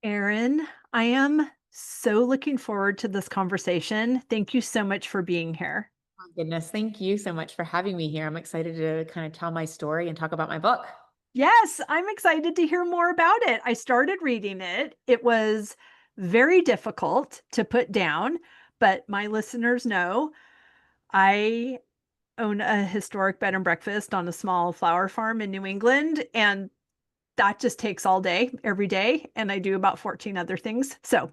Erin, I am so looking forward to this conversation. Thank you so much for being here. My goodness, thank you so much for having me here. I'm excited to kind of tell my story and talk about my book. Yes, I'm excited to hear more about it. I started reading it. It was very difficult to put down, but my listeners know I own a historic bed and breakfast on a small flower farm in New England, and that just takes all day, every day, and I do about 14 other things. So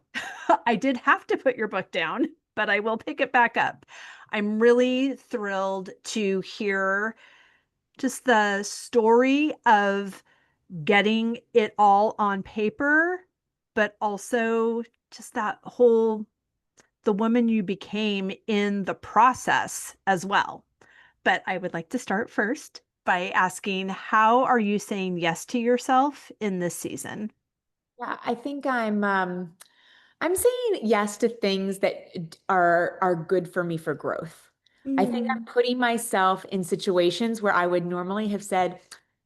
I did have to put your book down, but I will pick it back up. I'm really thrilled to hear just the story of getting it all on paper, but also just that whole the woman you became in the process as well. But I would like to start first by asking, how are you saying yes to yourself in this season? Yeah, I think I'm saying yes to things that are good for me for growth. I think I'm Mm, putting myself in situations where I would normally have said,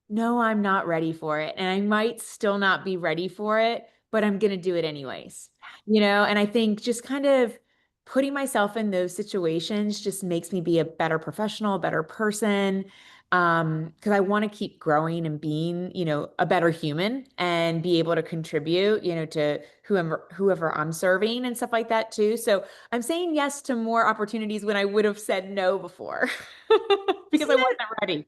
no, I'm not ready for it. And I might still not be ready for it, but I'm going to do it anyways. And I think just kind of putting myself in those situations just makes me be a better professional, a better person. Because I want to keep growing and being, a better human and be able to contribute, to whoever I'm serving and stuff like that too. So I'm saying yes to more opportunities when I would have said no before because I isn't wasn't it ready.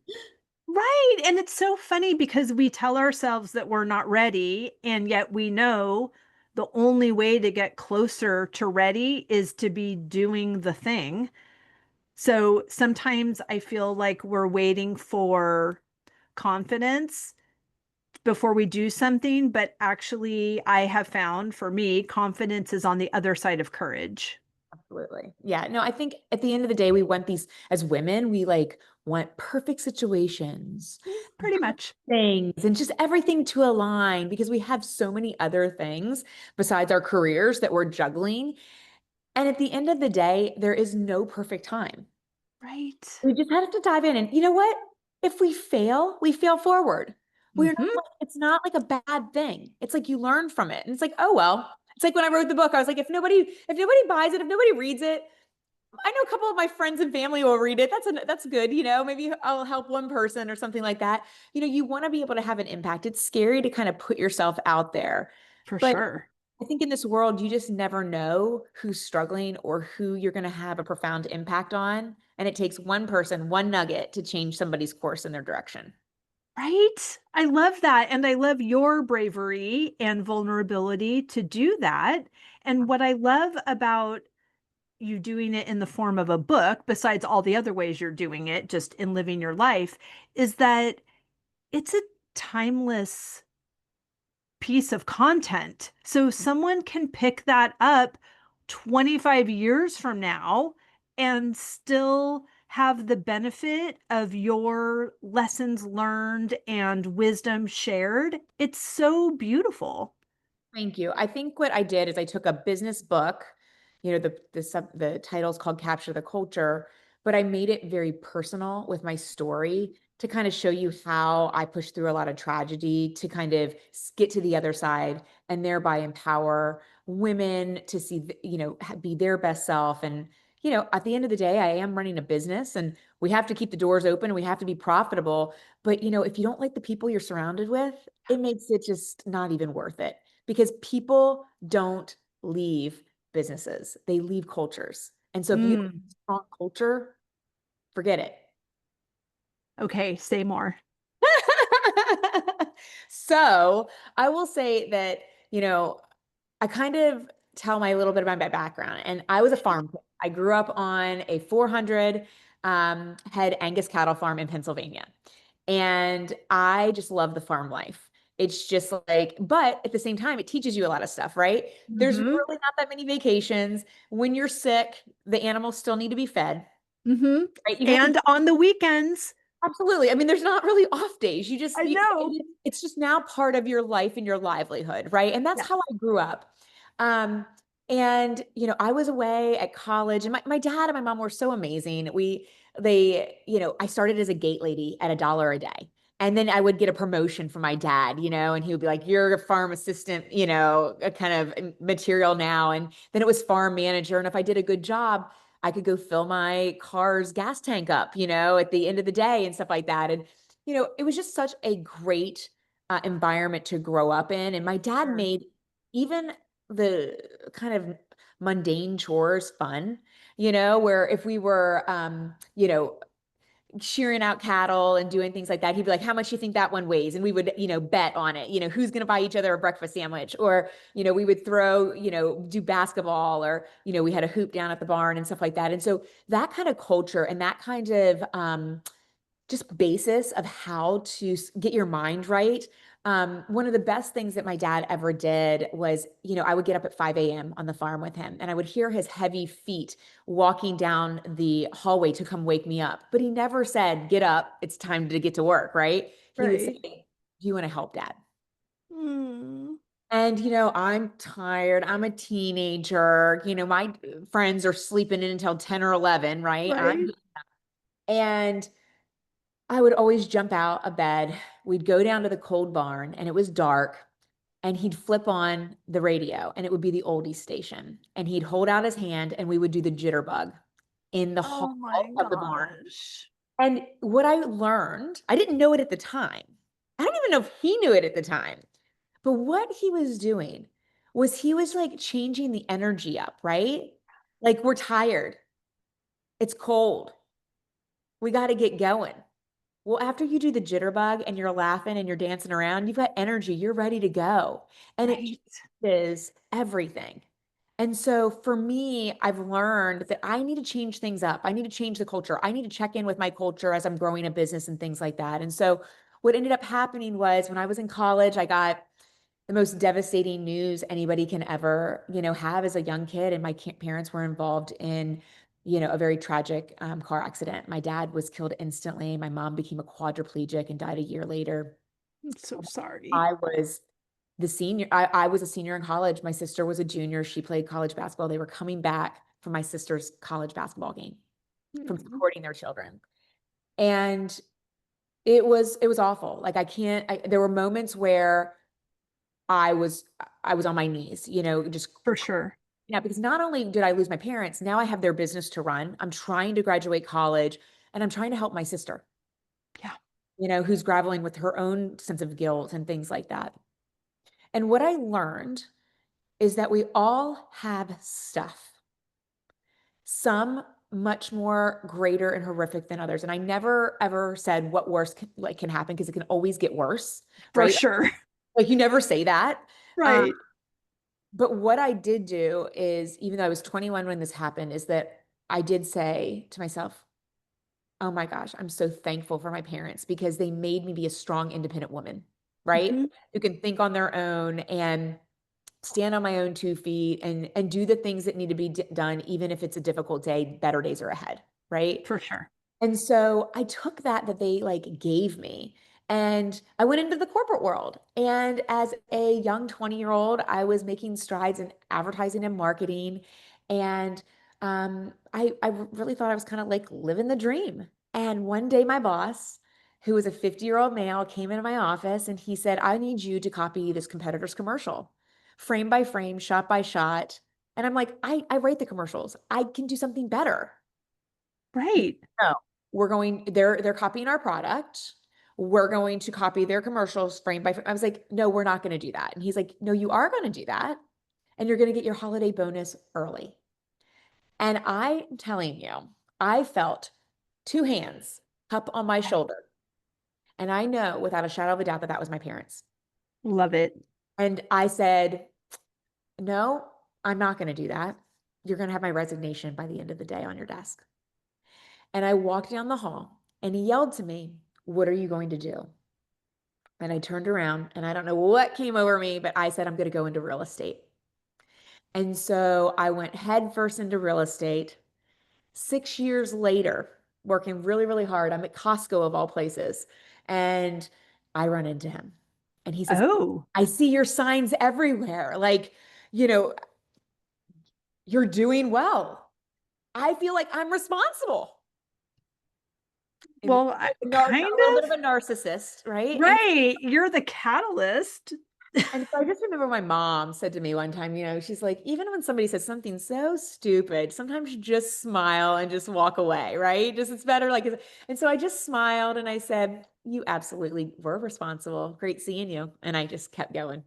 right? And it's so funny because we tell ourselves that we're not ready, and yet we know the only way to get closer to ready is to be doing the thing. So sometimes I feel like we're waiting for confidence before we do something, but actually, I have found for me, confidence is on the other side of courage. Absolutely. Yeah. No, I think at the end of the day, we want these as women, we like want perfect situations, Pretty much. things, and just everything to align because we have so many other things besides our careers that we're juggling. And at the end of the day, there is no perfect time. Right. We just have to dive in. And you know what? If we fail forward. We're not, Hmm. it's not like a bad thing. It's like you learn from it. And it's like, oh well. It's like when I wrote the book, I was like, if nobody buys it, if nobody reads it, I know a couple of my friends and family will read it. That's good, maybe I'll help one person or something like that. You want to be able to have an impact. It's scary to kind of put yourself out there. For But sure. I think in this world, you just never know who's struggling or who you're going to have a profound impact on. And it takes one person, one nugget to change somebody's course in their direction. Right? I love that. And I love your bravery and vulnerability to do that. And what I love about you doing it in the form of a book, besides all the other ways you're doing it, just in living your life, is that it's a timeless piece of content. So someone can pick that up 25 years from now and still have the benefit of your lessons learned and wisdom shared. It's so beautiful. Thank you. I think what I did is I took a business book, the title's called Capture the Culture, but I made it very personal with my story to kind of show you how I pushed through a lot of tragedy to kind of get to the other side and thereby empower women to see, be their best self. And, at the end of the day, I am running a business and we have to keep the doors open and we have to be profitable. But, if you don't like the people you're surrounded with, it makes it just not even worth it because people don't leave businesses, they leave cultures. And so if you don't have Mm, a strong culture, forget it. okay, say more. So I will say that, you know, I kind of tell my little bit about my background. And I was a farm kid. I grew up on a 400 head Angus cattle farm in Pennsylvania. And I just love the farm life. It's just like, but at the same time, it teaches you a lot of stuff, right? There's Hmm. really not that many vacations. When you're sick, the animals still need to be fed, Hmm. right? You have to And on the weekends, absolutely. I mean, there's not really off days. I know. It's just now part of your life and your livelihood, right? And that's Yeah. how I grew up. Um, and I was away at college, and my dad and my mom were so amazing. I started as a gate lady at $1 a day. And then I would get a promotion from my dad, and he would be like, "You're a farm assistant, a kind of material now." And then it was farm manager. And if I did a good job, I could go fill my car's gas tank up, at the end of the day and stuff like that. And, it was just such a great environment to grow up in. And my dad Sure. made even the kind of mundane chores fun, where if we were, shearing out cattle and doing things like that, he'd be like, "How much do you think that one weighs?" And we would, bet on it, who's going to buy each other a breakfast sandwich, or, we would throw, do basketball, or, we had a hoop down at the barn and stuff like that. And so that kind of culture and that kind of, just basis of how to get your mind right. One of the best things that my dad ever did was, I would get up at 5 a.m. on the farm with him, and I would hear his heavy feet walking down the hallway to come wake me up. But he never said, "Get up, it's time to get to work," right? He would say, Right. "Do you want to help, Dad?" Mm, And, I'm tired. I'm a teenager. My friends are sleeping in until 10 or 11, right? right. And I would always jump out of bed. We'd go down to the cold barn and it was dark, and he'd flip on the radio and it would be the oldies station. And he'd hold out his hand and we would do the jitterbug in the hall Oh my of the barn. gosh. And what I learned, I didn't know it at the time. I don't even know if he knew it at the time. But what he was doing was he was like changing the energy up, right? Like, we're tired. It's cold. We got to get going. Well, after you do the jitterbug and you're laughing and you're dancing around, you've got energy, you're ready to go. And it Right. is everything. And so for me, I've learned that I need to change things up. I need to change the culture. I need to check in with my culture as I'm growing a business and things like that. And so what ended up happening was when I was in college, I got the most devastating news anybody can ever, have as a young kid. And my parents were involved in, a very tragic car accident. My dad was killed instantly. My mom became a quadriplegic and died a year later. I'm so sorry. I was the senior. I was a senior in college. My sister was a junior. She played college basketball. They were coming back from my sister's college basketball game from Mm, supporting their children. And it was awful. Like, there were moments where I was I was on my knees, just, for sure. yeah, because not only did I lose my parents, now I have their business to run. I'm trying to graduate college and I'm trying to help my sister, Yeah. who's grappling with her own sense of guilt and things like that. And what I learned is that we all have stuff, some much more greater and horrific than others. And I never ever said what worse can happen, because it can always get worse, For right? sure. Like, you never say that. Um, Right. But what I did do is, even though I was 21 when this happened, is that I did say to myself, "Oh my gosh, I'm so thankful for my parents, because they made me be a strong, independent woman, right? Hmm. Who can think on their own and stand on my own 2 feet and do the things that need to be done, even if it's a difficult day. Better days are ahead, right?" For sure. And so I took that they like gave me, and I went into the corporate world. And as a young 20-year-old, I was making strides in advertising and marketing. And I really thought I was kind of like living the dream. And one day my boss, who was a 50-year-old male, came into my office and he said, "I need you to copy this competitor's commercial, frame by frame, shot by shot." And I'm like, I write the commercials. I can do something better. Right. No, they're copying our product. We're going to copy their commercials frame by frame. I was like, "No, we're not going to do that." And he's like, "No, you are going to do that. And you're going to get your holiday bonus early." And I'm telling you, I felt two hands cup on my shoulder. And I know without a shadow of a doubt that that was my parents. Love it. And I said, "No, I'm not going to do that. You're going to have my resignation by the end of the day on your desk." And I walked down the hall and he yelled to me, "What are you going to do?" And I turned around and I don't know what came over me, but I said, "I'm going to go into real estate." And so I went headfirst into real estate. 6 years later, working really, really hard, I'm at Costco of all places. And I run into him and he says, Oh, "I see your signs everywhere. Like, you know, you're doing well. I feel like I'm responsible." Well, A kind little bit of of. a narcissist, right? Right. You're the catalyst. And so I just remember my mom said to me one time, she's like, even when somebody says something so stupid, sometimes you just smile and just walk away, right? Just it's better like, and so I just smiled and I said, you absolutely were responsible. Great seeing you. And I just kept going.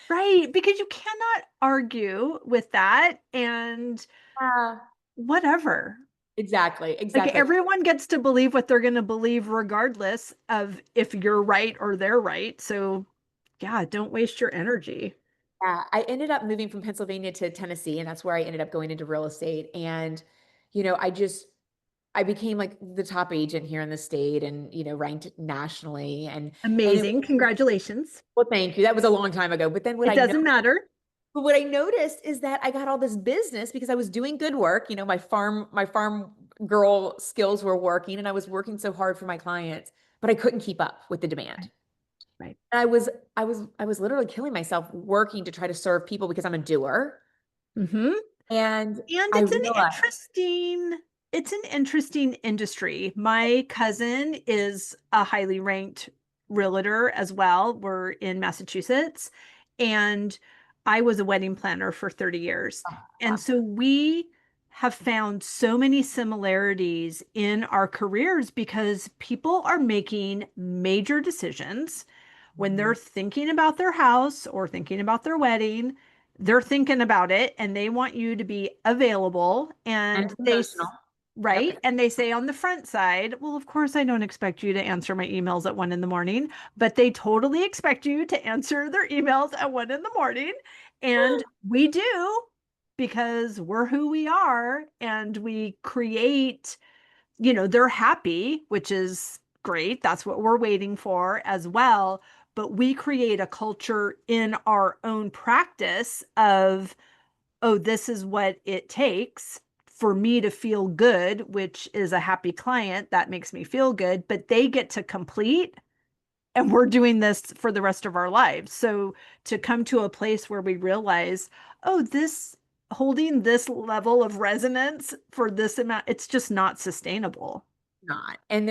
Right. Because you cannot argue with that and Yeah, whatever. exactly, Like exactly. everyone gets to believe what they're going to believe, regardless of if you're right or they're right. So, yeah, don't waste your energy. Yeah, I ended up moving from Pennsylvania to Tennessee, and that's where I ended up going into real estate. And, I became like the top agent here in the state and, ranked nationally. And it Amazing. Congratulations. well, thank you. That was a long time ago. But then It doesn't matter. what I noticed is that I got all this business because I was doing good work. My farm girl skills were working and I was working so hard for my clients, but I couldn't keep up with the demand. Right. Right. I was literally killing myself working to try to serve people because I'm a doer. Mm-hmm. And And I realized, it's an interesting industry. My cousin is a highly ranked realtor as well. We're in Massachusetts, and I was a wedding planner for 30 years. oh, And wow, so we have found so many similarities in our careers because people are making major decisions when they're mhm, thinking about their house or thinking about their wedding. They're thinking about it and they want you to be available, and and emotional. right, Yep. and they say on the front side, well, of course I don't expect you to answer my emails at 1 in the morning, but they totally expect you to answer their emails at 1 in the morning. And we do, because we're who we are and we create, they're happy, which is great. That's what we're waiting for as well. But we create a culture in our own practice of, oh, this is what it takes for me to feel good, which is a happy client. That makes me feel good, but they get to complete, and we're doing this for the rest of our lives. So to come to a place where we realize, oh, this holding this level of resonance for this amount, it's just not sustainable. Not. And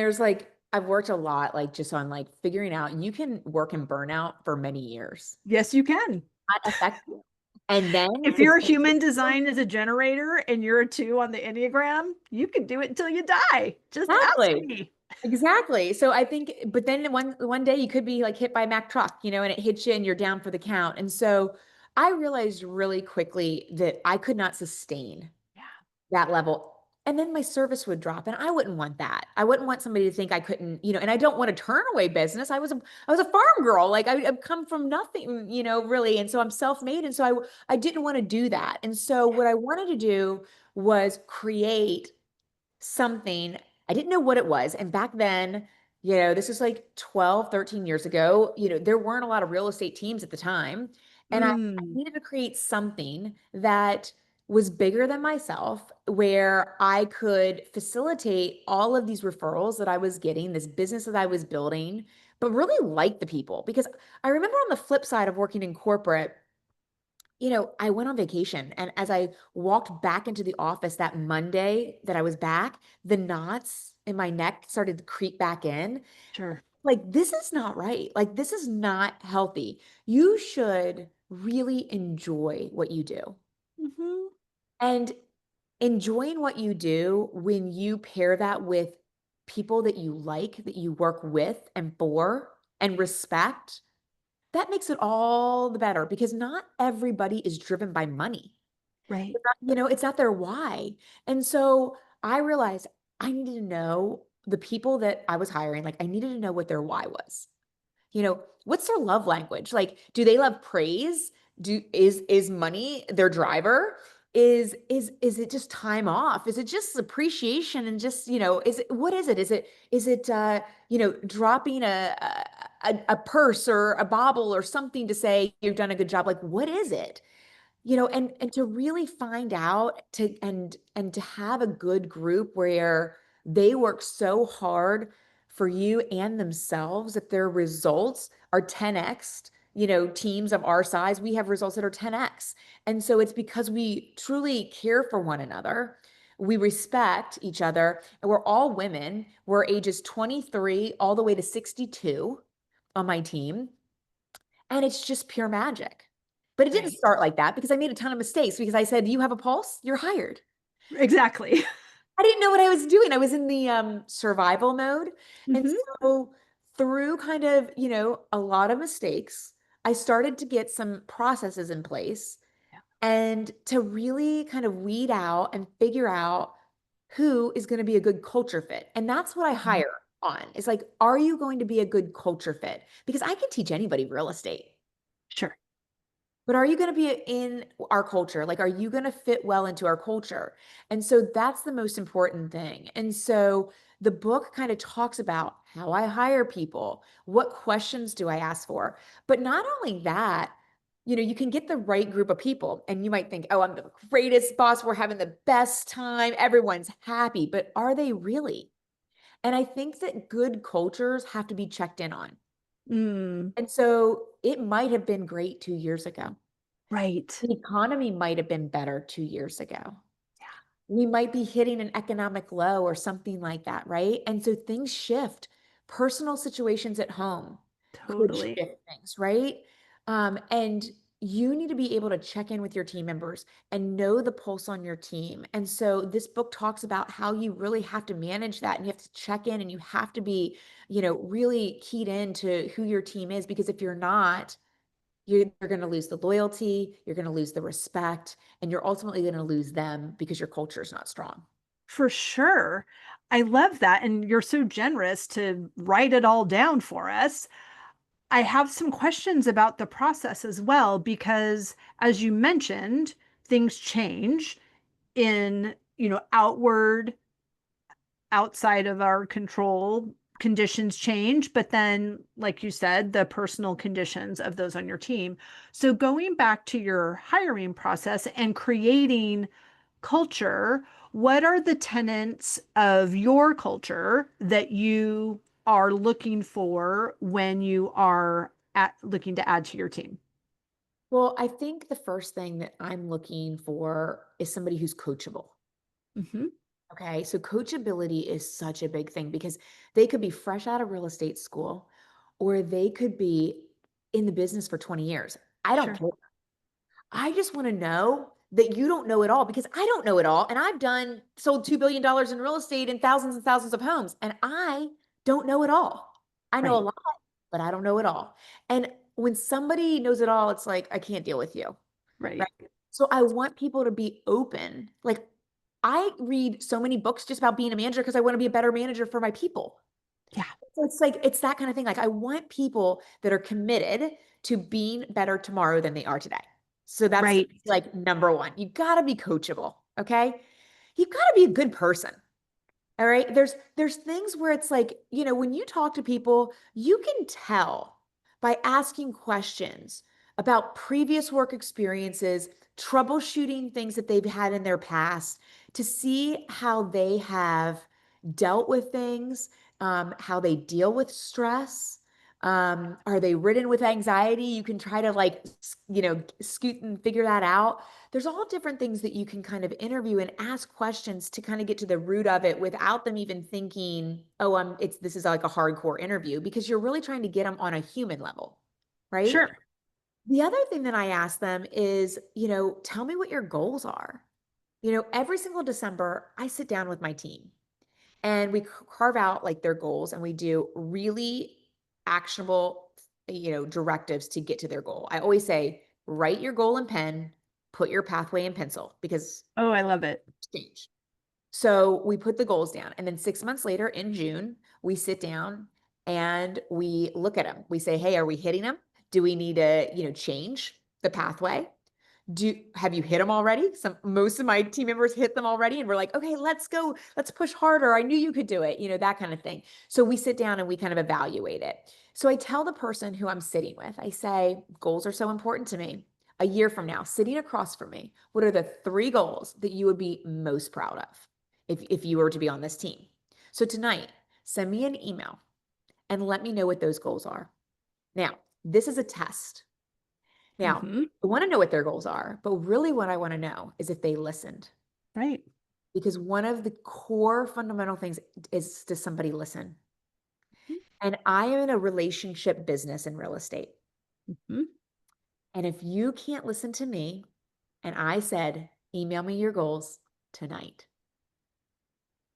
I've worked a lot, like just on like figuring out you can work in burnout for many years, Yes, you can. not affect you. And then If it's you're a human design as a generator and you're a 2 on the Enneagram, you can do it until you die. Just ask exactly. me. Exactly. So I think, but then one day you could be like hit by a Mack truck, and it hits you and you're down for the count. And so I realized really quickly that I could not sustain Yeah. that level. And then my service would drop, and I wouldn't want that. I wouldn't want somebody to think I couldn't, and I don't want to turn away business. I was a farm girl. Like I've come from nothing, really. And so I'm self-made. And so I didn't want to do that. And so what I wanted to do was create something. I didn't know what it was. And back then, this is like 12, 13 years ago, there weren't a lot of real estate teams at the time. And I Mm, needed to create something that was bigger than myself, where I could facilitate all of these referrals that I was getting, this business that I was building, but really like the people. Because I remember on the flip side of working in corporate, I went on vacation, and as I walked back into the office that Monday that I was back, the knots in my neck started to creep back in. sure. Like, this is not right. Like, this is not healthy. You should really enjoy what you do. Hmm. And enjoying what you do, when you pair that with people that you like, that you work with and for and respect, that makes it all the better, because not everybody is driven by money. Right. It's not their why. And so I realized I needed to know the people that I was hiring, like I needed to know what their why was. What's their love language? Like, do they love praise? Is money their driver? Is it just time off? Is it just appreciation and just, what is it? Is it dropping a purse or a bauble or something to say you've done a good job? Like, what is it? And to really find out, and to have a good group where they work so hard for you and themselves, that their results are 10x. Teams of our size, we have results that are 10x. And so it's because we truly care for one another. we respect each other, and we're all women. We're ages 23 all the way to 62 on my team. And it's just pure magic. But it didn't Right. start like that because I made a ton of mistakes because I said, you have a pulse, you're hired. Exactly. I didn't know what I was doing. I was in the survival mode. And Hmm. so through kind of, a lot of mistakes, I started to get some processes in place and to really kind of weed out and figure out who is going to be a good culture fit. And that's what I Mhm. hire on. It's like, are you going to be a good culture fit? Because I can teach anybody real estate. Sure. But are you going to be in our culture? Like, are you going to fit well into our culture? And so that's the most important thing. And so the book kind of talks about how I hire people, what questions do I ask for? But not only that, you can get the right group of people and you might think, oh, I'm the greatest boss. We're having the best time. Everyone's happy. But are they really? And I think that good cultures have to be checked in on. Mm, And so it might have been great 2 years ago. right. The economy might have been better 2 years ago. Yeah, We might be hitting an economic low or something like that, right? And so things shift. Personal situations at home could totally. shift things, right? And you need to be able to check in with your team members and know the pulse on your team. And so this book talks about how you really have to manage that and you have to check in and you have to be, really keyed into who your team is because if you're not, you're going to lose the loyalty, you're going to lose the respect, and you're ultimately going to lose them because your culture is not strong. For sure. I love that. And you're so generous to write it all down for us. I have some questions about the process as well, because as you mentioned, things change in, outward, outside of our control, conditions change, but then, like you said, the personal conditions of those on your team. So going back to your hiring process and creating culture, what are the tenets of your culture that you are looking for when you are looking to add to your team? Well, I think the first thing that I'm looking for is somebody who's coachable. Hmm. Okay. So coachability is such a big thing because they could be fresh out of real estate school or they could be in the business for 20 years. I don't Sure. care. I just want to know that you don't know it all because I don't know it all. And I've sold $2 billion in real estate and thousands of homes, and I don't know it all. I know a Right. lot, but I don't know it all. And when somebody knows it all, it's like, I can't deal with you. Right. Right. So I want people to be open. Like, I read so many books just about being a manager because I want to be a better manager for my people. Yeah. So it's like, it's that kind of thing. Like, I want people that are committed to being better tomorrow than they are today. So that's Right. like number one. You got to be coachable. Okay. You've got to be a good person. All right. There's things where it's like, when you talk to people, you can tell by asking questions about previous work experiences, troubleshooting things that they've had in their past to see how they have dealt with things, how they deal with stress. Are they ridden with anxiety? You can try to scoot and figure that out. There's all different things that you can kind of interview and ask questions to kind of get to the root of it without them even thinking, oh, this is like a hardcore interview because you're really trying to get them on a human level, right? Sure. The other thing that I ask them is, tell me what your goals are. Every single December, I sit down with my team and we carve out like their goals and we do really actionable, directives to get to their goal. I always say, write your goal in pen, put your pathway in pencil because Oh, I love it. change. So we put the goals down. And then 6 months later in June, we sit down and we look at them. We say, hey, are we hitting them? Do we need to, change the pathway? Have you hit them already? Most of my team members hit them already. And we're like, okay, let's go. Let's push harder. I knew you could do it, that kind of thing. So we sit down and we kind of evaluate it. So I tell the person who I'm sitting with, I say, goals are so important to me. A year from now, sitting across from me, what are the 3 goals that you would be most proud of if you were to be on this team? So tonight, send me an email and let me know what those goals are. Now, this is a test. Now, Hmm. I want to know what their goals are, but really what I want to know is if they listened. Right. because one of the core fundamental things is, does somebody listen? And I am in a relationship business in real estate. Mhm. And if you can't listen to me, and I said, email me your goals tonight.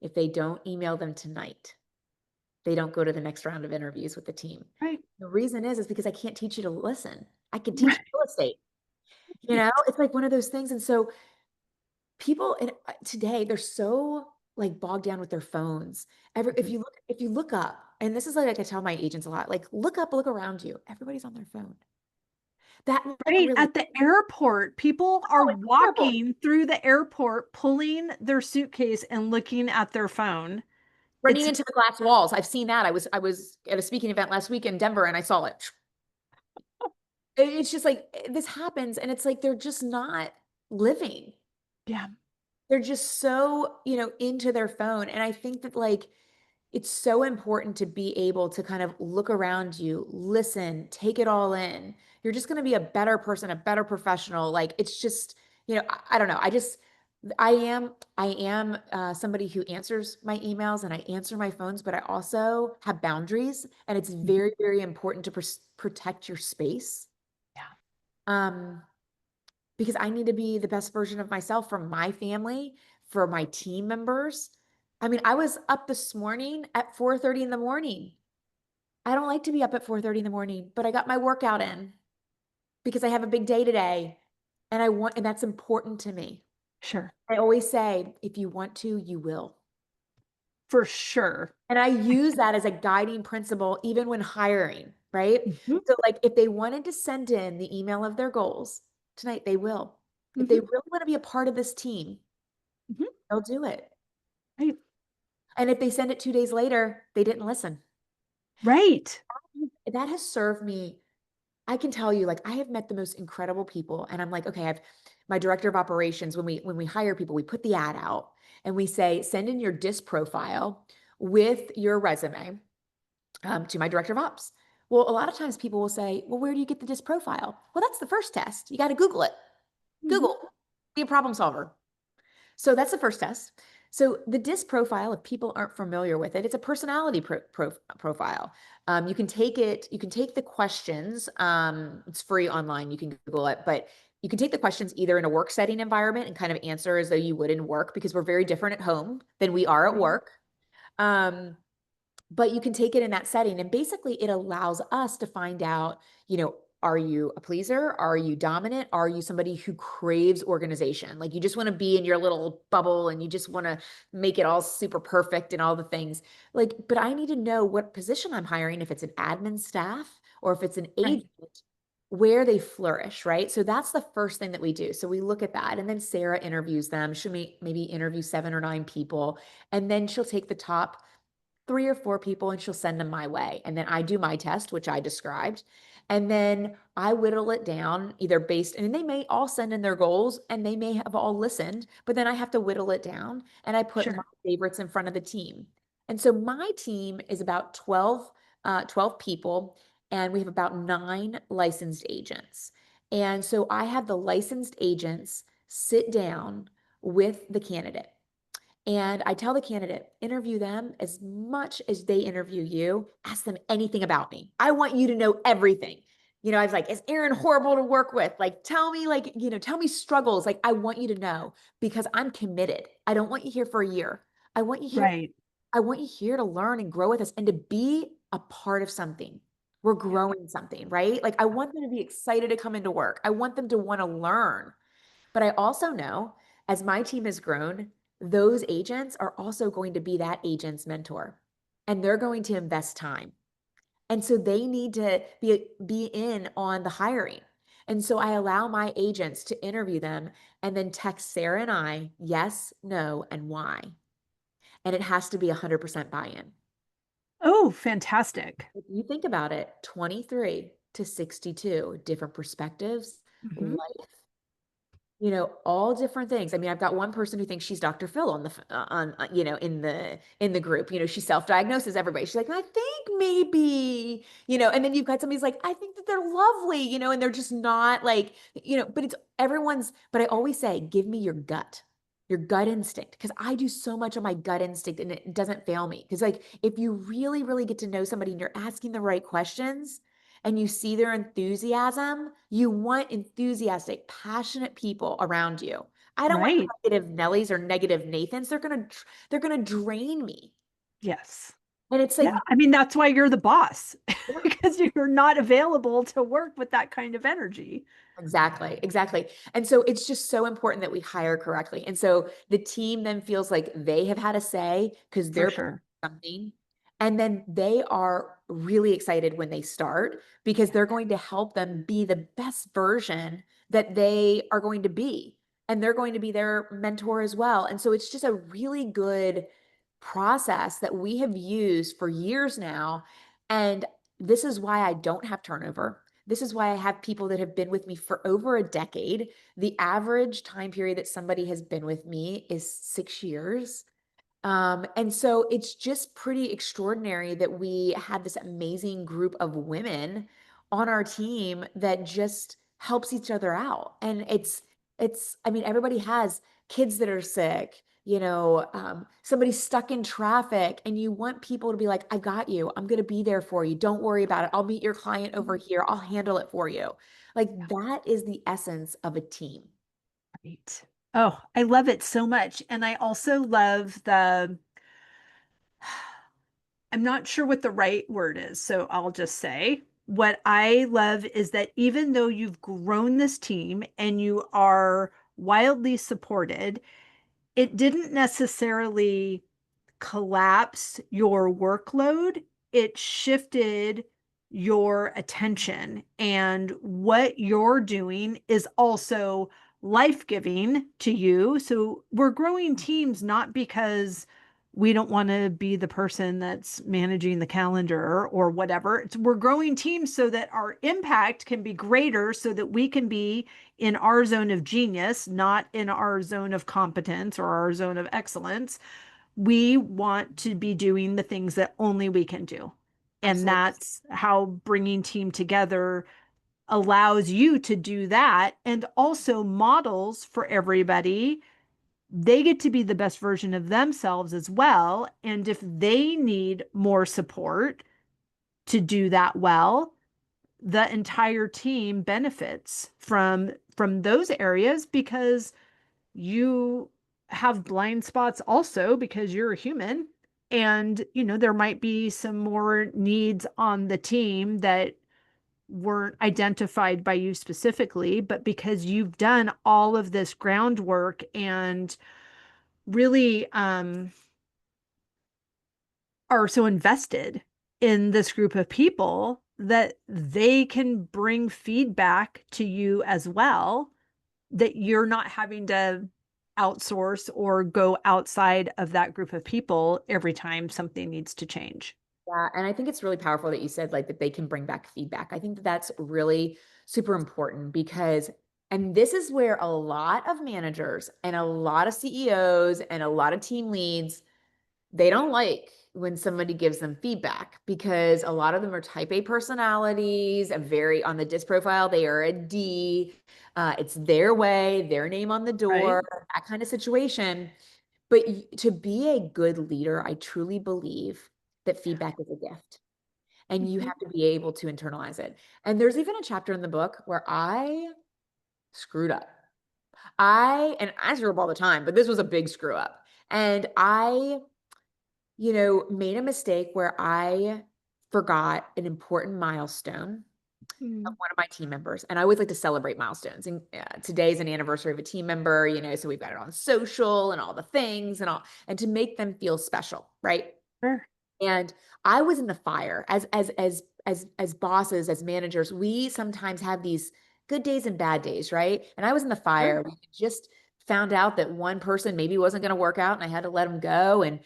If they don't email them tonight, they don't go to the next round of interviews with the team. Right. The reason is because I can't teach you to listen. I can teach Right. you real estate. You know, it's like one of those things. And so people today, they're so like bogged down with their phones. Mhm. If you look up, and this is like I tell my agents a lot, like look up, look around you. Everybody's on their phone. That like Right. really, At the airport, people are oh, it's horrible. walking through the airport, pulling their suitcase and looking at their phone. Running It's into the glass walls. I've seen that. I was at a speaking event last week in Denver and I saw it. It's just like this happens and it's like they're just not living. yeah. They're just so, into their phone. And I think that like it's so important to be able to kind of look around you, listen, take it all in. You're just going to be a better person, a better professional. Like it's just, I don't know. I am somebody who answers my emails and I answer my phones, but I also have boundaries, and it's Mhm. very, very important to protect your space. Yeah. Um, because I need to be the best version of myself for my family, for my team members. I mean, I was up this morning at 4:30 in the morning. I don't like to be up at 4:30 in the morning, but I got my workout in because I have a big day today and that's important to me. Sure. I always say, if you want to, you will. For sure. And I use that as a guiding principle even when hiring, right? Mhm. So like if they wanted to send in the email of their goals tonight, they will. If they Mhm. really want to be a part of this team, Mhm. they'll do it. Right. And if they send it 2 days later, they didn't listen. Right. That has served me. I can tell you, like, I have met the most incredible people. And I'm like, okay, I've my director of operations, when we hire people, we put the ad out and we say, send in your disc profile with your resume to my director of ops. Well, a lot of times people will say, well, where do you get the disc profile? Well, that's the first test. You got to Google it. Mhm. Google, be a problem solver. So that's the first test. So the DISC profile, if people aren't familiar with it, it's a personality profile. You can take it, you can take the questions. It's free online. You can Google it, but you can take the questions either in a work setting environment and kind of answer as though you would in work, because we're very different at home than we are at Right. work. Um, but you can take it in that setting, and basically it allows us to find out, are you a pleaser? Are you dominant? Are you somebody who craves organization? Like you just want to be in your little bubble and you just want to make it all super perfect and all the things. Like, but I need to know what position I'm hiring, if it's an admin staff or if it's an Right. agent, where they flourish, right? So that's the first thing that we do. So we look at that, and then Sarah interviews them. She'll maybe interview 7 or 9 people, and then she'll take the top 3 or 4 people and she'll send them my way. And then I do my test, which I described. And then I whittle it down either based, and they may all send in their goals and they may have all listened, but then I have to whittle it down and I put my Sure. favorites in front of the team. And so my team is about 12 people, and we have about 9 licensed agents. And so I have the licensed agents sit down with the candidate. And I tell the candidate, interview them as much as they interview you. Ask them anything about me. I want you to know everything. I was like, is Erin horrible to work with? Like, tell me, like, tell me struggles. Like, I want you to know because I'm committed. I don't want you here for a year. I want you here. Right. I want you here to learn and grow with us and to be a part of something. We're Yeah. growing something, right? Like, I want them to be excited to come into work. I want them to want to learn. But I also know as my team has grown, those agents are also going to be that agent's mentor, and they're going to invest time. And so they need to be in on the hiring. And so I allow my agents to interview them and then text Sarah and I, yes, no, and why. And it has to be 100% buy-in. Oh, fantastic. If you think about it, 23 to 62, different perspectives, Mhm. life, all different things. I mean, I've got one person who thinks she's Dr. Phil on in the group. She self-diagnoses everybody. She's like, I think maybe, and then you've got somebody's like, I think that they're lovely, and they're just not like, but it's everyone's, but I always say, give me your gut. your gut instinct, because I do so much of my gut instinct and it doesn't fail me. Because, like, if you really, really get to know somebody and you're asking the right questions and you see their enthusiasm, you want enthusiastic, passionate people around you. I don't want Right. negative Nellies or negative Nathans. They're gonna drain me. Yes. And it's Yeah. like, I mean, that's why you're the boss yeah, because you're not available to work with that kind of energy. exactly, exactly. And so it's just so important that we hire correctly. And so the team then feels like they have had a say because For they're sure. something. And then they are really excited when they start because they're going to help them be the best version that they are going to be. And they're going to be their mentor as well. And so it's just a really good process that we have used for years now. And this is why I don't have turnover. This is why I have people that have been with me for over a decade. The average time period that somebody has been with me is 6 years. And so it's just pretty extraordinary that we had this amazing group of women on our team that just helps each other out. And I mean, everybody has kids that are sick, somebody's stuck in traffic, and you want people to be like, I got you. I'm going to be there for you. Don't worry about it. I'll meet your client over here. I'll handle it for you. Like, that is the essence of a team. Right. Oh, I love it so much. And I also love I'm not sure what the right word is, so I'll just say what I love is that even though you've grown this team and you are wildly supported, it didn't necessarily collapse your workload, it shifted your attention. And what you're doing is also life giving to you. So we're growing teams not because we don't want to be the person that's managing the calendar or whatever. We're growing teams so that our impact can be greater, so that we can be in our zone of genius, not in our zone of competence or our zone of excellence. We want to be doing the things that only we can do. And Absolutely. that's how bringing team together allows you to do that, and also models for everybody. They get to be the best version of themselves as well. And if they need more support to do that well, the entire team benefits from those areas, because you have blind spots also because you're a human. And there might be some more needs on the team that weren't identified by you specifically, but because you've done all of this groundwork and really are so invested in this group of people, that they can bring feedback to you as well, that you're not having to outsource or go outside of that group of people every time something needs to change. Yeah, and I think it's really powerful that you said like that they can bring back feedback. I think that that's really super important because, and this is where a lot of managers and a lot of CEOs and a lot of team leads, they don't like when somebody gives them feedback because a lot of them are type A personalities, a very on the DISC profile, they are a D. It's their way, their name on the Right. door, that kind of situation. But to be a good leader, I truly believe that feedback is a gift and you Mhm. have to be able to internalize it. And there's even a chapter in the book where I screwed up. And I screw up all the time, but this was a big screw up. And I, made a mistake where I forgot an important milestone of Mm. one of my team members. And I always like to celebrate milestones. And today's an anniversary of a team member, so we've got it on social and all the things and all, and to make them feel special, right? Sure. And I was in the fire as bosses, as managers. We sometimes have these good days and bad days, right? And I was in the Sure. fire. We just found out that one person maybe wasn't going to work out, and I had to let him go. And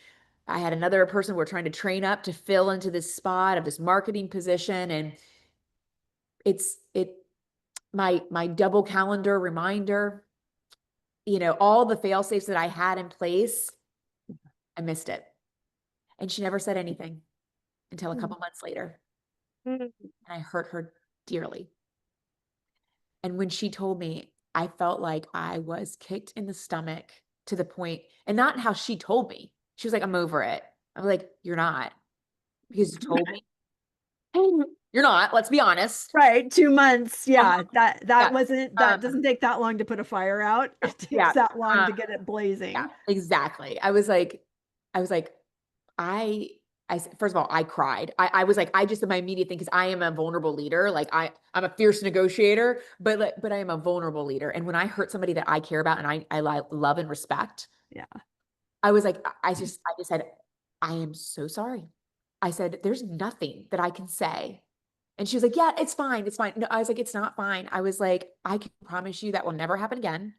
I had another person we're trying to train up to fill into this spot of this marketing position. And it my double calendar reminder, all the fail safes that I had in place, I missed it. And she never said anything until a couple months later. Mm. And I hurt her dearly. And when she told me, I felt like I was kicked in the stomach to the point, and not how she told me. She was like, I'm over it. I'm like, you're not, because you told me. You're not, let's be honest. Right, 2 months. Uh-huh. Yeah, Yeah. that doesn't take that long to put a fire out. It takes Yeah. that long Uh, to get it yeah, blazing. exactly. I was like, I, first of all, I cried. I was like, I just, my immediate thing, because I am a vulnerable leader. Like I'm a fierce negotiator, but I am a vulnerable leader. And when I hurt somebody that I care about and love and respect, Yeah, I was like, I just said, I am so sorry. I said, there's nothing that I can say. And she was like, yeah, it's fine. It's fine. No, I was like, it's not fine. I was like, I can promise you that will never happen again.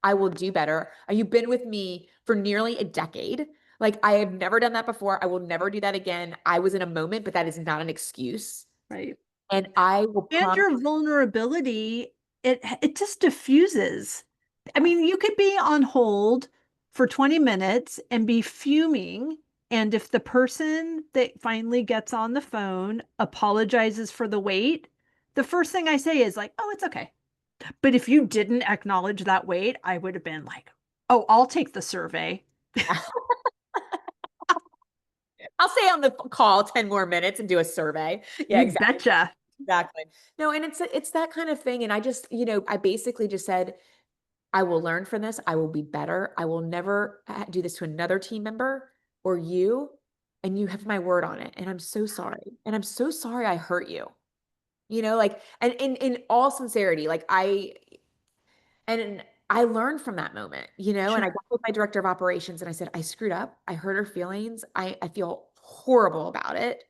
I will do better. You've been with me for nearly a decade. Like, I have never done that before. I will never do that again. I was in a moment, but that is not an excuse. right. And I will And promise. your vulnerability, it just diffuses. I Yes. mean, you could be on hold for 20 minutes and be fuming. And if the person that finally gets on the phone apologizes for the wait, the first thing I say is like, oh, it's okay. But if you didn't acknowledge that wait, I would have been like, oh, I'll take the survey. I'll stay on the call 10 more minutes and do a survey. Yeah, You exactly. betcha. Exactly. No, and it's that kind of thing. And I just, I basically just said, I will learn from this. I will be better. I will never do this to another team member or you. And you have my word on it. And I'm so sorry. And I'm so sorry I hurt you. Like, and in all sincerity, like and I learned from that moment, and I Sure. got with my director of operations and I said, I screwed up. I hurt her feelings. I feel horrible about it.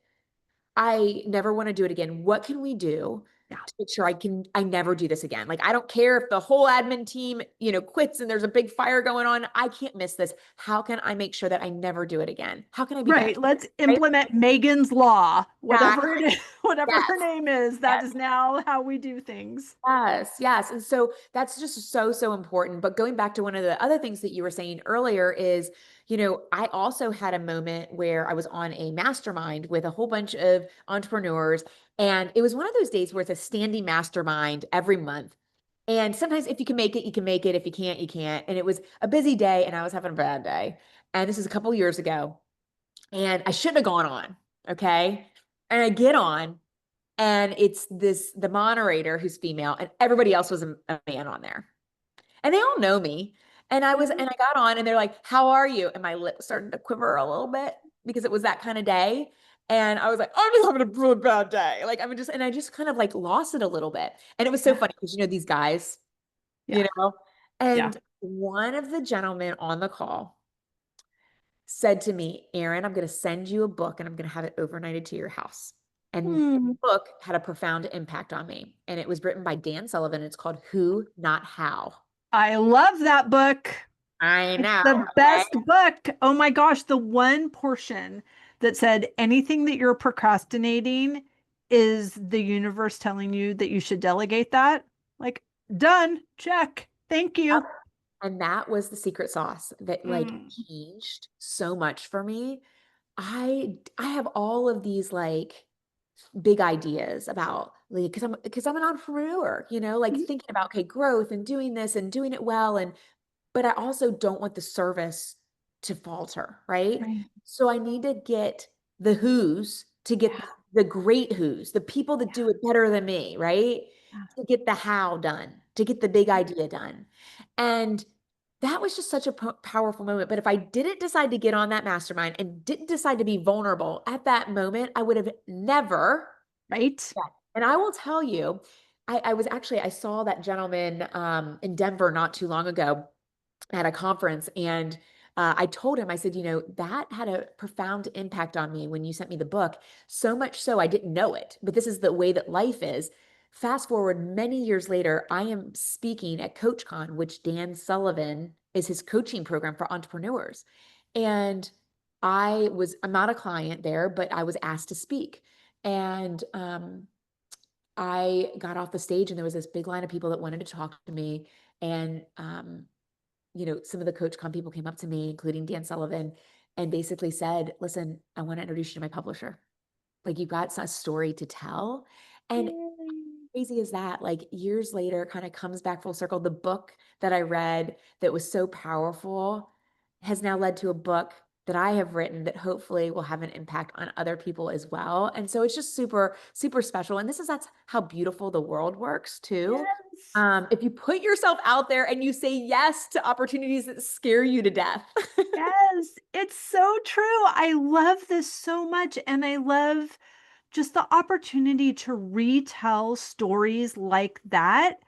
I never want to do it again. What can we do Yeah. to make sure I never do this again? Like, I don't care if the whole admin team, quits and there's a big fire going on. I can't miss this. How can I make sure that I never do it again? How can I be better? Right. Let's Right? implement Megan's Law, whatever Exactly. it is, whatever Yes. her name is. That Yes. is now how we do things. Yes, yes. And so that's just so, so important. But going back to one of the other things that you were saying earlier is, I also had a moment where I was on a mastermind with a whole bunch of entrepreneurs. And it was one of those days where it's a standing mastermind every month. And sometimes if you can make it, you can make it. If you can't, you can't. And it was a busy day and I was having a bad day. And this is a couple of years ago. And I shouldn't have gone on. Okay. And I get on and it's the moderator who's female and everybody else was a man on there, and they all know me. And I got on and they're like, how are you? And my lips started to quiver a little bit because it was that kind of day. And I was like, I'm just having a really bad day. Like, and I just kind of like lost it a little bit. And it was so Yeah. funny because these guys, you Yeah. know, Yeah. and one of the gentlemen on the call said to me, Erin, I'm going to send you a book and I'm going to have it overnighted to your house. And the Hmm. book had a profound impact on me. And it was written by Dan Sullivan. It's called Who, Not How. I love that book. I It's know. the Okay. best book. Oh my gosh, the one portion that said anything that you're procrastinating is the universe telling you that you should delegate that. Like, done, check. Thank Yep. you. And that was the secret sauce that like Mm, changed so much for me. I have all of these like big ideas about like because I'm an entrepreneur, like mhm. thinking about okay, growth and doing this and doing it well. And but I also don't want the service to falter, right? Right. So I need to get the who's to get Yeah. the great who's, the people that do Yeah. it better than me, right? Yeah. To get the how done, to get the big idea done. And that was just such a powerful moment. But if I didn't decide to get on that mastermind and didn't decide to be vulnerable at that moment, I would have never. Right. Yeah. And I will tell you, I saw that gentleman in Denver not too long ago at a conference. And I told him, I said, that had a profound impact on me when you sent me the book. So much so I didn't know it, but this is the way that life is. Fast forward many years later, I am speaking at CoachCon, which Dan Sullivan is his coaching program for entrepreneurs. And I'm not a client there, but I was asked to speak. And I got off the stage and there was this big line of people that wanted to talk to me. And some of the CoachCon people came up to me, including Dan Sullivan, and basically said, listen, I want to introduce you to my publisher. Like, you've got a story to tell. And Yay. crazy is that? Like years later, kind of comes back full circle. The book that I read that was so powerful has now led to a book that I have written that hopefully will have an impact on other people as well. And so it's just super, super special. And that's how beautiful the world works too. Yes. If you put yourself out there and you say yes to opportunities that scare you to death. Yes, it's so true. I love this so much. And I love just the opportunity to retell stories like that.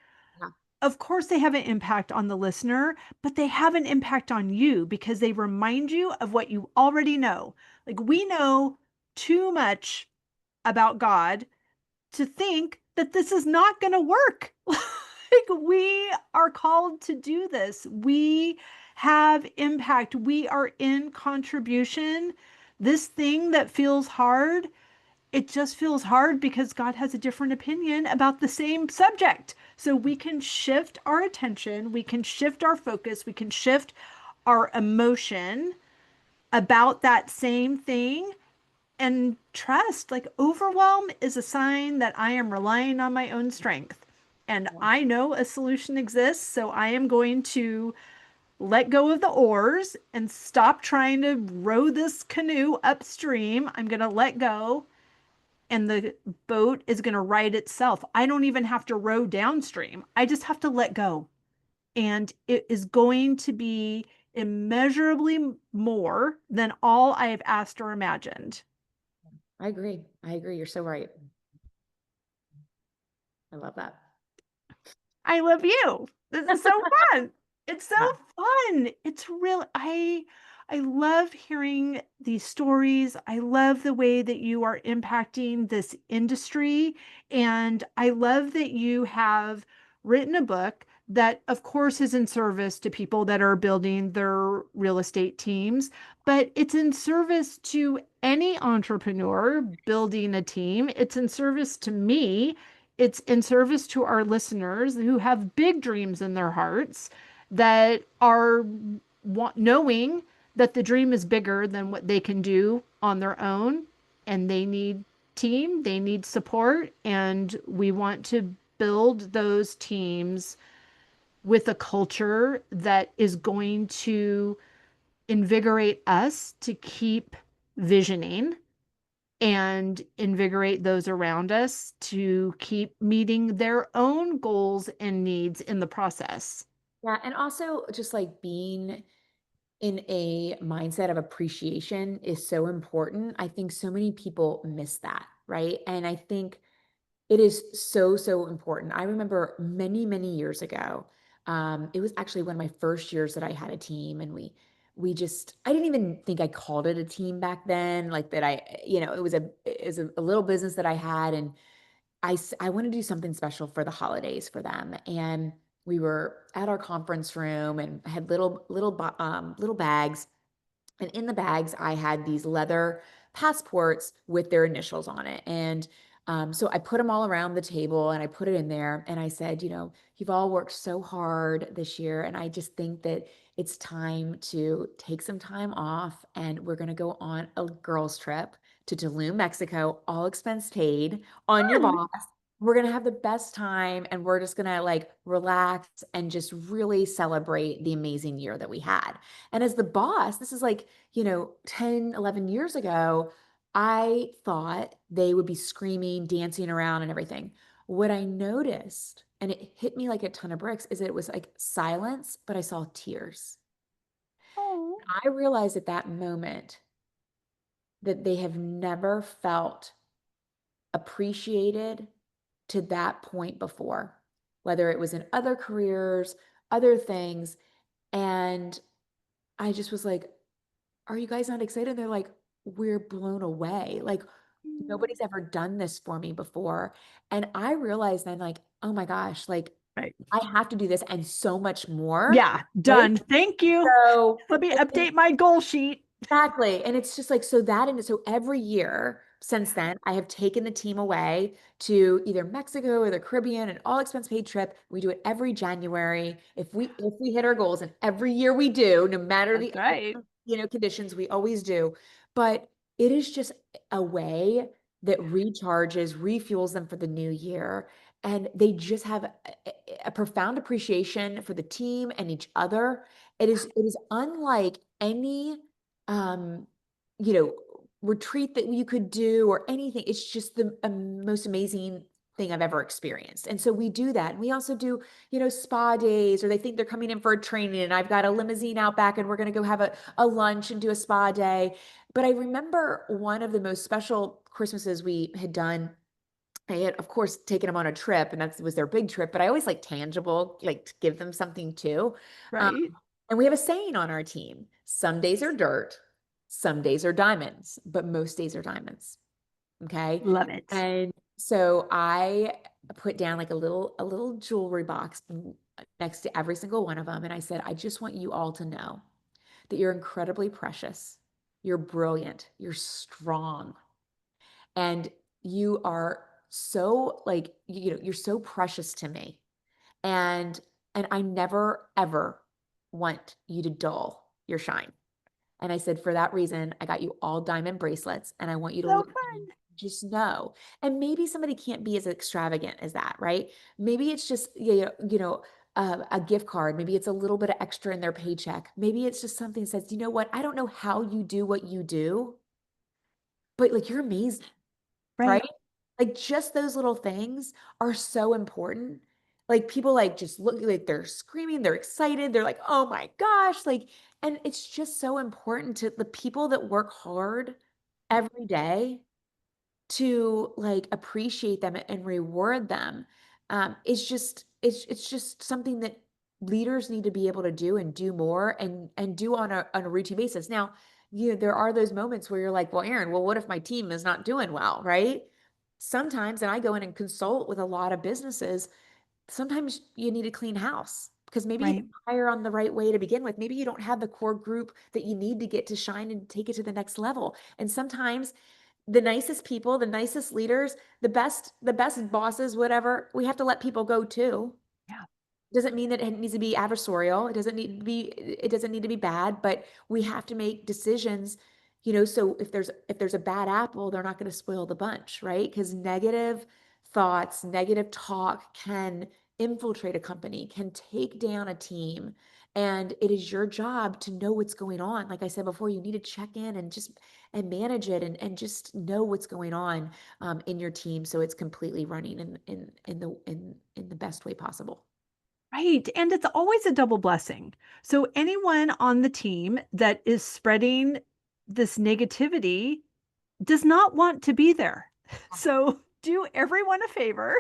Yeah. Of course, they have an impact on the listener, but they have an impact on you because they remind you of what you already know. Like we know too much about God to think that this is not going to work. Like we are called to do this. We have impact. We are in contribution. This thing that feels hard, it just feels hard because God has a different opinion about the same subject. So we can shift our attention, we can shift our focus, we can shift our emotion about that same thing and trust. Like overwhelm is a sign that I am relying on my own strength. And I know a solution exists, so I am going to let go of the oars and stop trying to row this canoe upstream. I'm going to let go and the boat is going to right itself. I don't even have to row downstream. I just have to let go. And it is going to be immeasurably more than all I have asked or imagined. I agree. I agree. You're so right. I love that. I love you. This is so fun. It's so Yeah. fun. It's real. I love hearing these stories. I love the way that you are impacting this industry. And I love that you have written a book that, of course, is in service to people that are building their real estate teams, but it's in service to any entrepreneur building a team. It's in service to me. It's in service to our listeners who have big dreams in their hearts that are knowing that the dream is bigger than what they can do on their own and they need team, they need support, and we want to build those teams with a culture that is going to invigorate us to keep visioning and invigorate those around us to keep meeting their own goals and needs in the process. Yeah. And also just like being in a mindset of appreciation is so important. I think so many people miss that, right? And I think it is so, so important. I remember many, many years ago, it was actually one of my first years that I had a team, and we just I didn't even think I called it a team back then, like that it was a little business that I had, and I want to do something special for the holidays for them. And we were at our conference room and had little bags, and in the bags, I had these leather passports with their initials on it. And so I put them all around the table and I put it in there. And I said, you've all worked so hard this year. And I just think that it's time to take some time off. And we're going to go on a girls' trip to Tulum, Mexico, all expense paid on your Fun. boss. We're going to have the best time and we're just going to like relax and just really celebrate the amazing year that we had. And as the boss, this is like, 10, 11 years ago, I thought they would be screaming, dancing around, and everything. What I noticed, and it hit me like a ton of bricks, is that it was like silence, but I saw tears. Oh, I realized at that moment that they have never felt appreciated to that point before, whether it was in other careers, other things. And I just was like, are you guys not excited? They're like, we're blown away. Like, nobody's ever done this for me before. And I realized then, like, oh my gosh, like, right. I have to do this and so much more. Yeah, Right. done. Thank you. So, Let me and update my goal sheet. exactly. And it's just like, so that, and so every year since then, I have taken the team away to either Mexico or the Caribbean, an all expense paid trip. We do it every January. If we hit our goals, and every year we do, no matter That's the right. conditions, we always do. But it is just a way that recharges, refuels them for the new year. and they just have a profound appreciation for the team and each other. It is unlike any um, you know, retreat that you could do or anything. It's just the most amazing thing I've ever experienced. And so we do that. And we also do, spa days, or they think they're coming in for a training and I've got a limousine out back and we're going to go have a lunch and do a spa day. But I remember one of the most special Christmases we had done. I had, of course, taken them on a trip, and that was their big trip. But I always like tangible, like to give them something too. Um, Right. and we have a saying on our team: some days are dirt, some days are diamonds, but most days are diamonds. Okay. Love it. And so I put down like a little jewelry box next to every single one of them, and I said, I just want you all to know that you're incredibly precious, you're brilliant, you're strong, and you are so like you're so precious to me, and I never ever want you to dull your shine. And I said, for that reason, I got you all diamond bracelets, and I want you to So look, fun. just know. And maybe somebody can't be as extravagant as that, right? Maybe it's just a gift card. Maybe it's a little bit of extra in their paycheck. Maybe it's just something that says, you know what? I don't know how you do what you do, but like you're amazing, right? Right. Like just those little things are so important. Like people like just look like they're screaming, they're excited, they're like, oh my gosh, like, and it's just so important to the people that work hard every day to like appreciate them and reward them. It's just something that leaders need to be able to do and do more and do on a routine basis. Now, there are those moments where you're like, well, Erin, well, what if my team is not doing well, right? Sometimes, and I go in and consult with a lot of businesses, sometimes you need a clean house because maybe you Right. didn't hire on the right way to begin with. Maybe you don't have the core group that you need to get to shine and take it to the next level. And sometimes the nicest people, the nicest leaders, the best bosses, whatever, we have to let people go too. Yeah. Doesn't mean that it needs to be adversarial. It doesn't need to be bad, but we have to make decisions, so if there's a bad apple, they're not going to spoil the bunch, right? Because negative thoughts, negative talk can infiltrate a company, can take down a team. And it is your job to know what's going on. Like I said before, you need to check in and manage it and just know what's going on in your team so it's completely running in the best way possible. Right. And it's always a double blessing. So anyone on the team that is spreading this negativity does not want to be there. So do everyone a favor,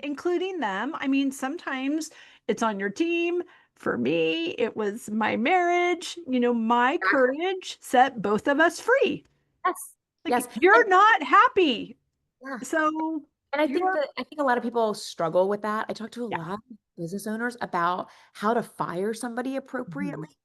including them. I mean, sometimes it's on your team. For me, it was my marriage. My Exactly. courage set both of us free. Yes. Like, Yes. you're And not happy. yeah. So And I think you're, that I think a lot of people struggle with that. I talk to a yeah. lot of business owners about how to fire somebody Mhm. appropriately. It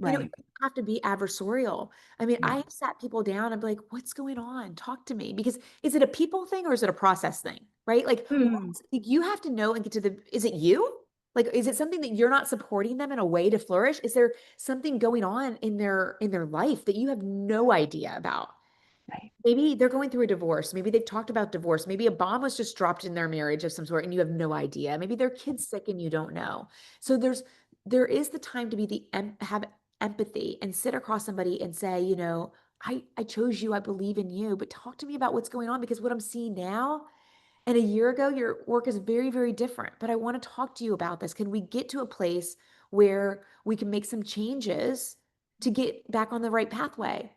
Right. doesn't have to be adversarial. I mean, I No. have sat people down and be like, what's going on? Talk to me. Because is it a people thing or is it a process thing? Right? Like, Mm, like you have to know and get to is it you? Like, is it something that you're not supporting them in a way to flourish? Is there something going on in their life that you have no idea about? right. Maybe they're going through a divorce. Maybe they've talked about divorce. Maybe a bomb was just dropped in their marriage of some sort and you have no idea. Maybe their kid's sick and you don't know. So there is the time to be have empathy and sit across somebody and say, I chose you, I believe in you, but talk to me about what's going on because what I'm seeing now and a year ago, your work is very, very different. But I want to talk to you about this. Can we get to a place where we can make some changes to get back on the right pathway?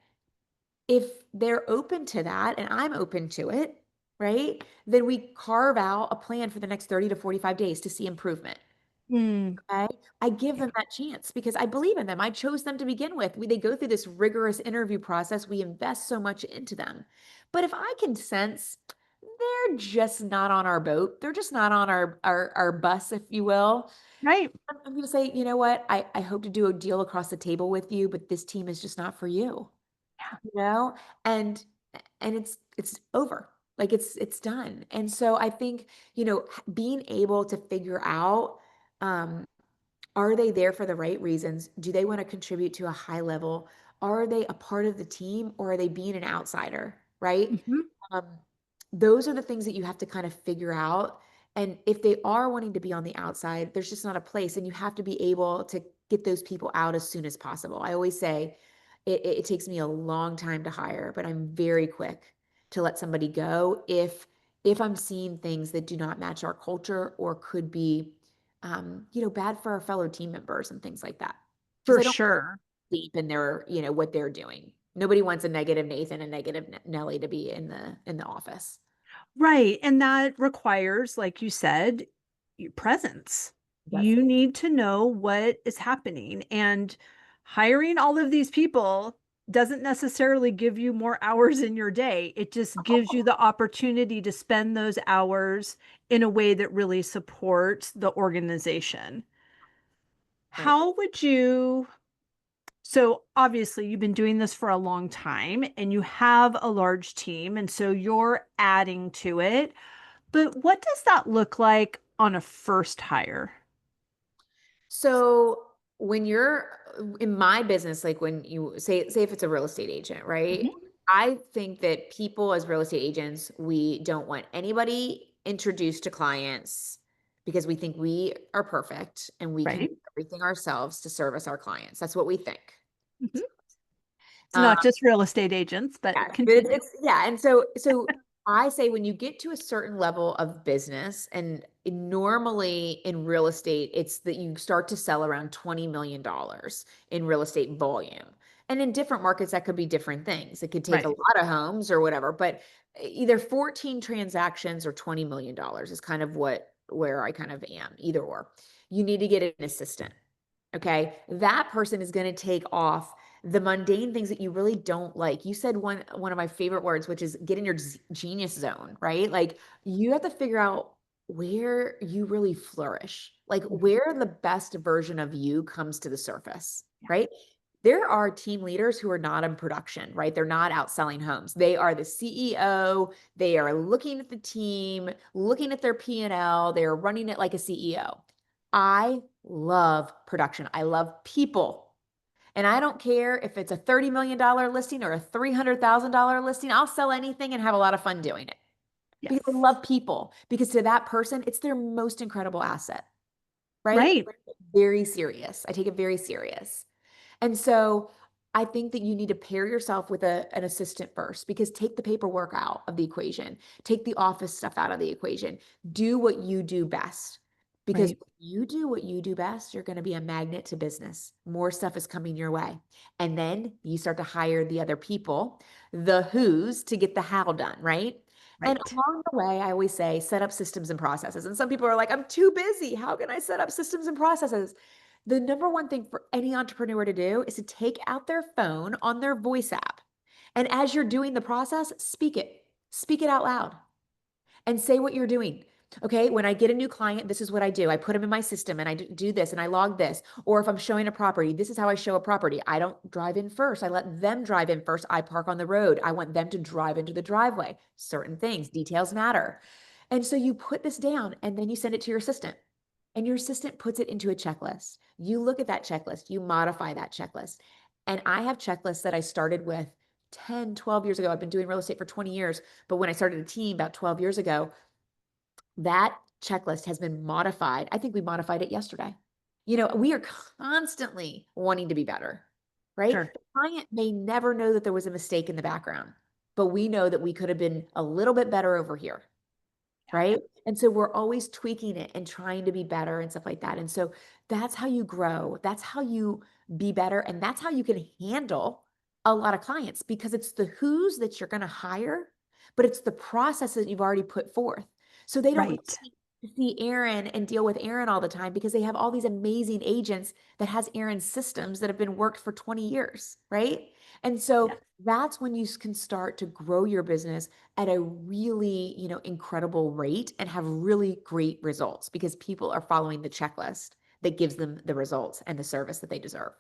If they're open to that and I'm open to it, right? Then we carve out a plan for the next 30 to 45 days to see improvement. Mm, Okay. I give yeah. them that chance because I believe in them. I chose them to begin with. They go through this rigorous interview process. We invest so much into them. But if I can sense they're just not on our boat, they're just not on our bus, if you will. Right. I'm going to say, you know what? I hope to do a deal across the table with you, but this team is just not for you, Yeah. you know? And it's over. Like it's done. And so I think, being able to figure out um are they there for the right reasons? Do they want to contribute to a high level? Are they a part of the team or are they being an outsider? Right? Mhm. Um, those are the things that you have to kind of figure out. And if they are wanting to be on the outside, there's just not a place. And you have to be able to get those people out as soon as possible. I always say it takes me a long time to hire, but I'm very quick to let somebody go if I'm seeing things that do not match our culture or could be bad for our fellow team members and things like that. Because For I don't sure. deep in their, what they're doing. Nobody wants a negative Nathan and negative Nelly to be in the office. Right. And that requires, like you said, your presence. Yes. You need to know what is happening. And hiring all of these people doesn't necessarily give you more hours in your day. It just gives you the opportunity to spend those hours in a way that really supports the organization. Right. How would you So obviously, you've been doing this for a long time and you have a large team, and so you're adding to it. But what does that look like on a first hire? So when you're in my business, like when you say if it's a real estate agent, right? Mhm. I think that people as real estate agents, we don't want anybody introduced to clients because we think we are perfect and we can Right? do everything ourselves to service our clients. That's what we think. Mhm. It's Um, not just real estate agents, but Yes, but continue. it's yeah, and so I say when you get to a certain level of business, and normally in real estate, it's that you start to sell around $20 million in real estate volume. And in different markets, that could be different things. It could take a Right. lot of homes or whatever, but either 14 transactions or $20 million is kind of where I kind of am, either or. You need to get an assistant. Okay. That person is going to take off the mundane things that you really don't like. You said one of my favorite words, which is get in your genius zone, right? Like you have to figure out where you really flourish, like Mhm. where the best version of you comes to the surface, Yeah. right? There are team leaders who are not in production, right? They're not out selling homes. They are the CEO. They are looking at the team, looking at their P&L. They are running it like a CEO. I love production. I love people. And I don't care if it's a $30 million listing or a $300,000 listing. I'll sell anything and have a lot of fun doing it because I Yes. love people. Because to that person, it's their most incredible asset, right? Right. Very serious. I take it very serious. And so I think that you need to pair yourself with an assistant first because take the paperwork out of the equation, take the office stuff out of the equation, do what you do best. Because Right. when you do what you do best, you're going to be a magnet to business. More stuff is coming your way. And then you start to hire the other people, the who's to get the how done, right? And Right. along the way, I always say set up systems and processes. And some people are like, I'm too busy. How can I set up systems and processes? The number one thing for any entrepreneur to do is to take out their phone on their voice app. And as you're doing the process, speak it out loud and say what you're doing. Okay, when I get a new client, this is what I do. I put them in my system and I do this and I log this. Or if I'm showing a property, this is how I show a property. I don't drive in first. I let them drive in first. I park on the road. I want them to drive into the driveway. Certain things, details matter. And so you put this down and then you send it to your assistant. And your assistant puts it into a checklist. You look at that checklist, you modify that checklist. And I have checklists that I started with 10, 12 years ago. I've been doing real estate for 20 years. But when I started a team about 12 years ago, that checklist has been modified. I think we modified it yesterday. We are constantly wanting to be better, right? Sure. The client may never know that there was a mistake in the background, but we know that we could have been a little bit better over here, right? And so we're always tweaking it and trying to be better and stuff like that. And so that's how you grow. That's how you be better. And that's how you can handle a lot of clients because it's the who's that you're going to hire, but it's the process that you've already put forth. So they don't Right. need to see Erin and deal with Erin all the time because they have all these amazing agents that has Erin's systems that have been worked for 20 years, right? And so Yeah. that's when you can start to grow your business at a really, incredible rate and have really great results because people are following the checklist that gives them the results and the service that they deserve.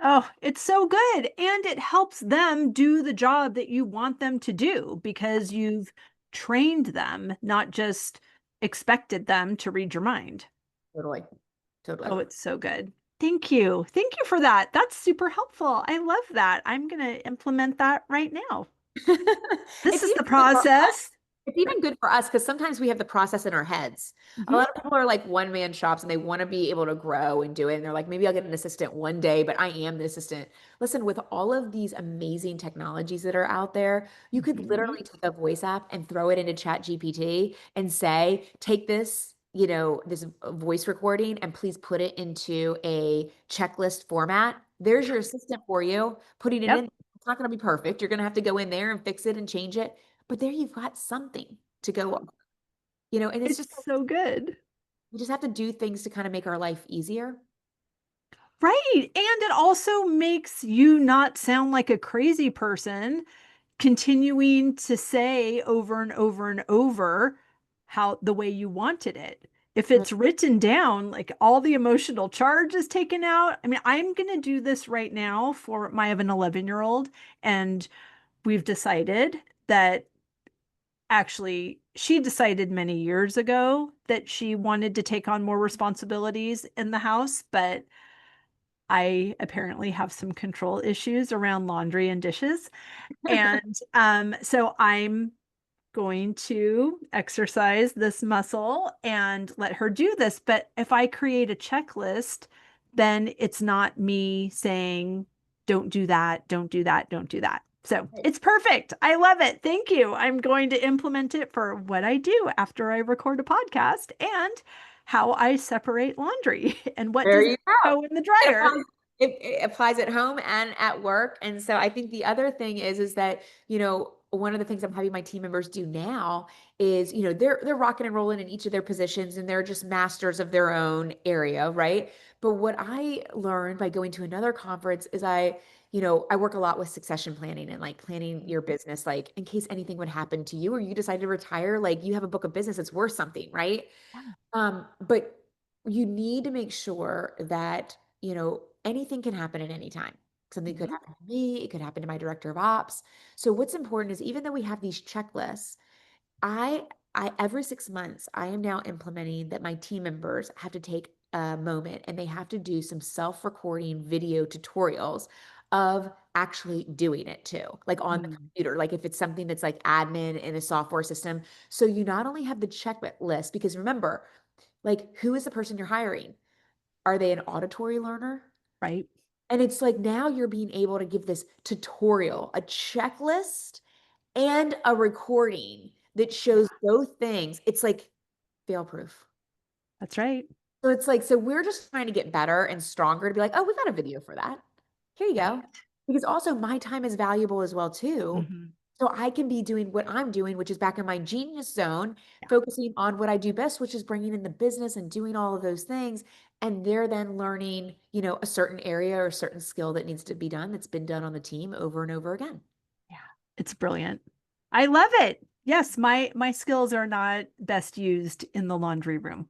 Oh, it's so good. And it helps them do the job that you want them to do because you've trained them, not just expected them to read your mind. Totally. Totally. Oh, it's so good. Thank you. Thank you for that. That's super helpful. I love that. I'm going to implement that right now. This It's is the usually the process. It's even good for us because sometimes we have the process in our heads. A lot Mhm. of people are like one man shops and they want to be able to grow and do it. And they're like, maybe I'll get an assistant one day, but I am the assistant. Listen, with all of these amazing technologies that are out there, you could Mhm. literally take a voice app and throw it into Chat GPT and say, take this, this voice recording and please put it into a checklist format. There's your assistant for you, putting it Yep. in. It's not going to be perfect. You're going to have to go in there and fix it and change it, but there you've got something to go on, and it's It's just like, so good. we just have to do things to kind of make our life easier. Right, and it also makes you not sound like a crazy person continuing to say over and over and over how the way you wanted it. If Right. it's written down, like all the emotional charge is taken out. I mean, I'm going to do this right now for I have an 11-year-old, and we've decided that actually she decided many years ago that she wanted to take on more responsibilities in the house, but I apparently have some control issues around laundry and dishes. And so I'm going to exercise this muscle and let her do this. But if I create a checklist, then it's not me saying, don't do that, don't do that, don't do that. So Right. it's perfect. I love it. Thank you. I'm going to implement it for what I do after I record a podcast and how I separate laundry and what There does you go. go in the It dryer. applies, it applies at home and at work. And so I think the other thing is that, one of the things I'm having my team members do now is, they're rocking and rolling in each of their positions and they're just masters of their own area, right? But what I learned by going to another conference is I work a lot with succession planning and like planning your business, like in case anything would happen to you or you decide to retire, like you have a book of business that's worth something, right? But you need to make sure that, anything can happen at any time. Something could Mhm. happen to me, it could happen to my director of ops. So what's important is even though we have these checklists, I I every 6 months I am now implementing that my team members have to take a moment and they have to do some self-recording video tutorials of actually doing it too, like on the Mm. computer, like if it's something that's like admin in a software system. So you not only have the checklist, because remember, like, who is the person you're hiring? Are they an auditory learner? Right. And it's like now you're being able to give this tutorial, a checklist, and a recording that Yeah, shows both things. It's like fail proof. that's right. So it's like, so we're just trying to get better and stronger to be like, oh, we got a video for that. Here you Right. go. Because also my time is valuable as well too. Mhm. So I can be doing what I'm doing, which is back in my genius zone, Yeah. focusing on what I do best, which is bringing in the business and doing all of those things. And they're then learning, a certain area or a certain skill that needs to be done that's been done on the team over and over again. Yeah. It's brilliant. I love it. Yes, my skills are not best used in the laundry room.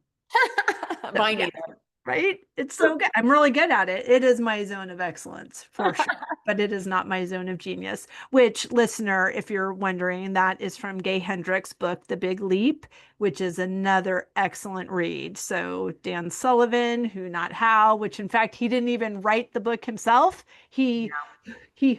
So Mine yeah, either. right? It's so good. I'm really good at it. It is my zone of excellence for sure, but it is not my zone of genius. Which, listener, if you're wondering, that is from Gay Hendricks' book, The Big Leap, which is another excellent read. So Dan Sullivan, Who Not How, which in fact he didn't even write the book himself. He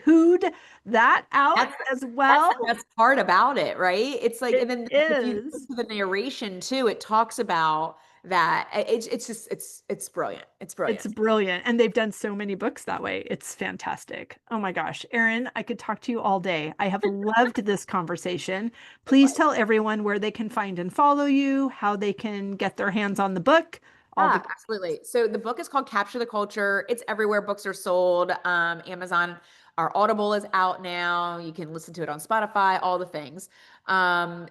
hooed that out That's as that's well. the best part about it, right? It's like, and It then if you is. listen to the narration too, it talks about that. It's just it's brilliant. It's It's brilliant. brilliant. And they've done so many books that way. It's fantastic. Oh my gosh. Erin, I could talk to you all day. I have loved this conversation. Please tell everyone where they can find and follow you, how they can get their hands on the book, all the Yeah, good. absolutely. So the book is called Capture the Culture. It's everywhere books are sold. Amazon, our Audible is out now. You can listen to it on Spotify, all the things. And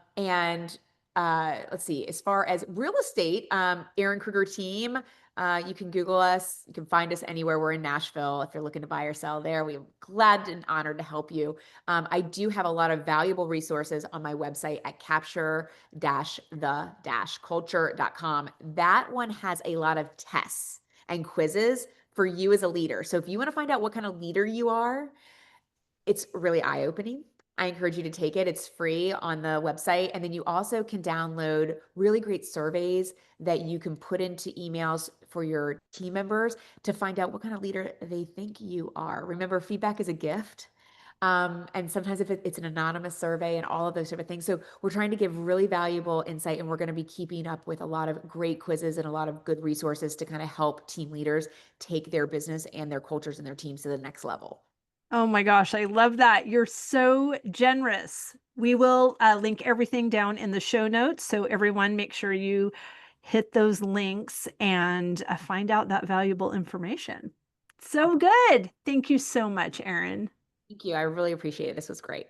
let's see, as far as real estate, Erin Krueger team, you can Google us. You can find us anywhere. We're in Nashville. If you're looking to buy or sell there, we're glad and honored to help you. I do have a lot of valuable resources on my website at capture-the-culture.com. That one has a lot of tests and quizzes for you as a leader. So if you want to find out what kind of leader you are, it's really eye-opening. I encourage you to take it. It's free on the website. And then you also can download really great surveys that you can put into emails for your team members to find out what kind of leader they think you are. Remember, feedback is a gift. And sometimes if it's an anonymous survey and all of those type of things. So we're trying to give really valuable insight, and we're going to be keeping up with a lot of great quizzes and a lot of good resources to kind of help team leaders take their business and their cultures and their teams to the next level. Oh my gosh, I love that. You're so generous. We will link everything down in the show notes. So, everyone, make sure you hit those links and find out that valuable information. So Awesome. good. Thank you so much, Erin. Thank you. I really appreciate it. This was great.